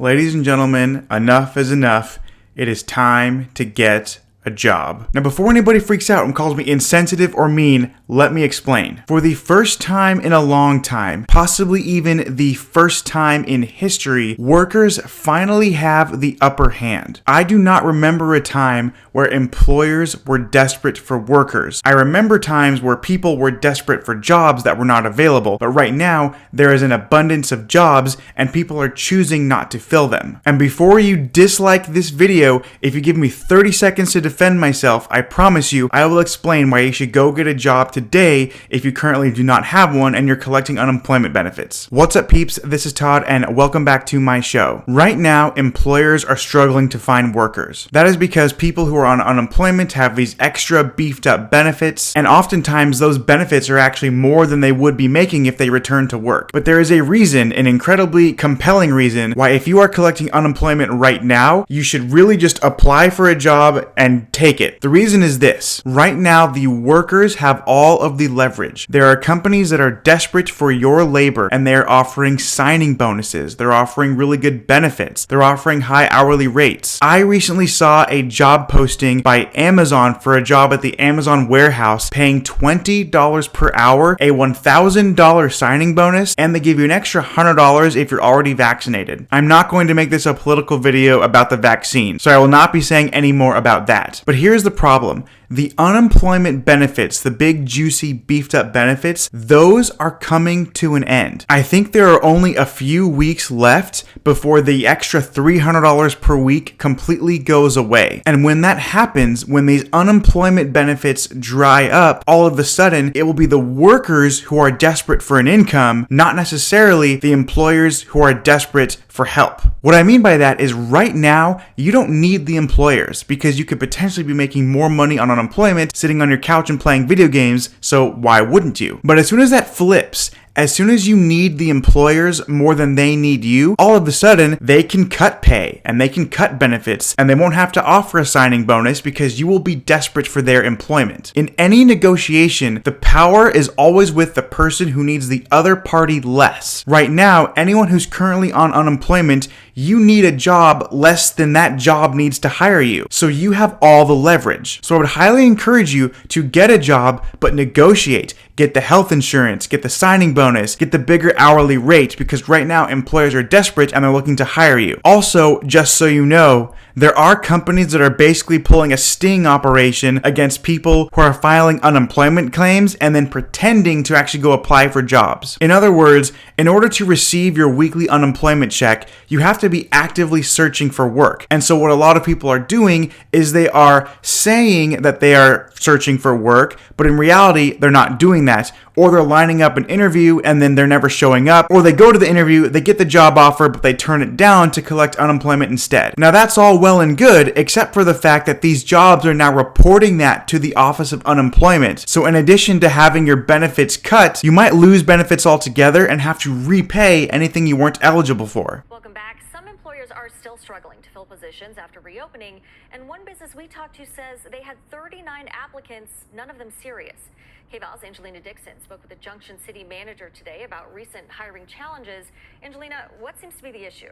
Ladies and gentlemen, enough is enough. It is time to get a job. Now, before anybody freaks out and calls me insensitive or mean, let me explain. For the first time in a long time, possibly even the first time in history, workers finally have the upper hand. I do not remember a time where employers were desperate for workers. I remember times where people were desperate for jobs that were not available, but right now, there is an abundance of jobs and people are choosing not to fill them. And before you dislike this video, if you give me 30 seconds to defend myself, I promise you, I will explain why you should go get a job today if you currently do not have one and you're collecting unemployment benefits. What's up, peeps? This is Todd and welcome back to my show. Right now, employers are struggling to find workers. That is because people who are on unemployment have these extra beefed up benefits, and oftentimes those benefits are actually more than they would be making if they return to work. But there is a reason, an incredibly compelling reason, why if you are collecting unemployment right now, you should really just apply for a job and take it. The reason is this. Right now, the workers have all of the leverage. There are companies that are desperate for your labor and they're offering signing bonuses. They're offering really good benefits. They're offering high hourly rates. I recently saw a job posting by Amazon for a job at the Amazon warehouse paying $20 per hour, a $1,000 signing bonus, and they give you an extra $100 if you're already vaccinated. I'm not going to make this a political video about the vaccine, so I will not be saying any more about that. But here's the problem. The unemployment benefits, the big juicy beefed up benefits, those are coming to an end. I think there are only a few weeks left before the extra $300 per week completely goes away. And when that happens, when these unemployment benefits dry up, all of a sudden it will be the workers who are desperate for an income, not necessarily the employers who are desperate for help. What I mean by that is right now, you don't need the employers because you could potentially be making more money on unemployment sitting on your couch and playing video games, so why wouldn't you? But as soon as that flips, as soon as you need the employers more than they need you, all of a sudden, they can cut pay and they can cut benefits and they won't have to offer a signing bonus because you will be desperate for their employment. In any negotiation, the power is always with the person who needs the other party less. Right now, anyone who's currently on unemployment, you need a job less than that job needs to hire you. So you have all the leverage. So I would highly encourage you to get a job, but negotiate. Get the health insurance, get the signing bonus, get the bigger hourly rate because right now employers are desperate and they're looking to hire you. Also, just so you know, there are companies that are basically pulling a sting operation against people who are filing unemployment claims and then pretending to actually go apply for jobs. In other words, in order to receive your weekly unemployment check, you have to be actively searching for work. And so what a lot of people are doing is they are saying that they are searching for work, but in reality, they're not doing that. Or they're lining up an interview and then they're never showing up. Or they go to the interview, they get the job offer, but they turn it down to collect unemployment instead. Now that's all well and good, except for the fact that these jobs are now reporting that to the Office of Unemployment. So in addition to having your benefits cut, you might lose benefits altogether and have to repay anything you weren't eligible for. Welcome back. Some employers are still struggling to fill positions after reopening, and one business we talked to says they had 39 applicants, none of them serious. KVAL's Angelina Dixon spoke with the Junction City manager today about recent hiring challenges. Angelina, what seems to be the issue?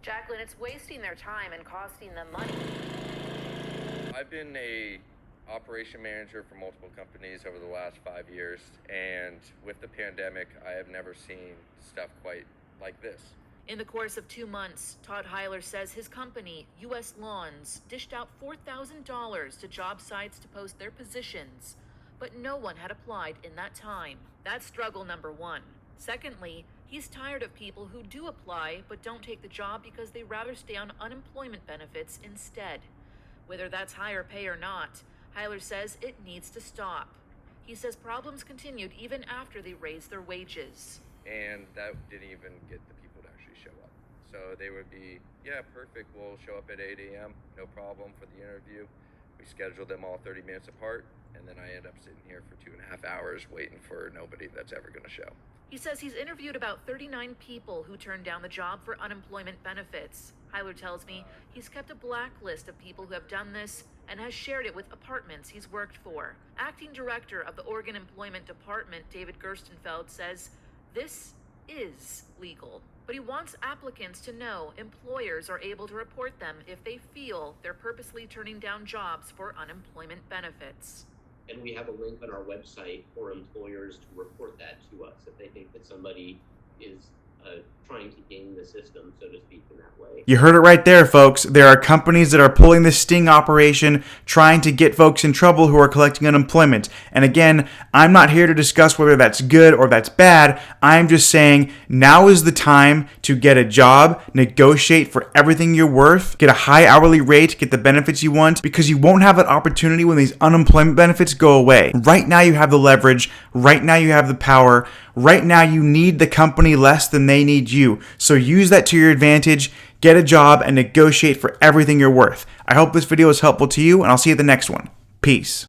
Jacqueline, it's wasting their time and costing them money. I've been a operation manager for multiple companies over the last 5 years, and with the pandemic, I have never seen stuff quite like this. In the course of 2 months, Todd Heiler says his company, U.S. Lawns, dished out $4,000 to job sites to post their positions, but no one had applied in that time. That's struggle number one. Secondly, he's tired of people who do apply but don't take the job because they rather stay on unemployment benefits instead. Whether that's higher pay or not, Heiler says it needs to stop. He says problems continued even after they raised their wages. And that didn't even get the people to actually show up. So they would be, yeah, perfect, we'll show up at 8 a.m., no problem for the interview. We scheduled them all 30 minutes apart, and then I end up sitting here for 2.5 hours waiting for nobody that's ever going to show. He says he's interviewed about 39 people who turned down the job for unemployment benefits. Heiler tells me he's kept a blacklist of people who have done this and has shared it with apartments he's worked for. Acting director of the Oregon Employment Department, David Gerstenfeld, says this is legal, But he wants applicants to know employers are able to report them if they feel they're purposely turning down jobs for unemployment benefits. And we have a link on our website for employers to report that to us if they think that somebody is trying to game the system, so to speak, in that way. You heard it right there, folks. There are companies that are pulling this sting operation, trying to get folks in trouble who are collecting unemployment. And again, I'm not here to discuss whether that's good or that's bad. I'm just saying now is the time to get a job, negotiate for everything you're worth, get a high hourly rate, get the benefits you want, because you won't have that opportunity when these unemployment benefits go away. Right now you have the leverage. Right now you have the power. Right now you need the company less than they need you. So use that to your advantage, get a job, and negotiate for everything you're worth. I hope this video is helpful to you, and I'll see you at the next one. Peace.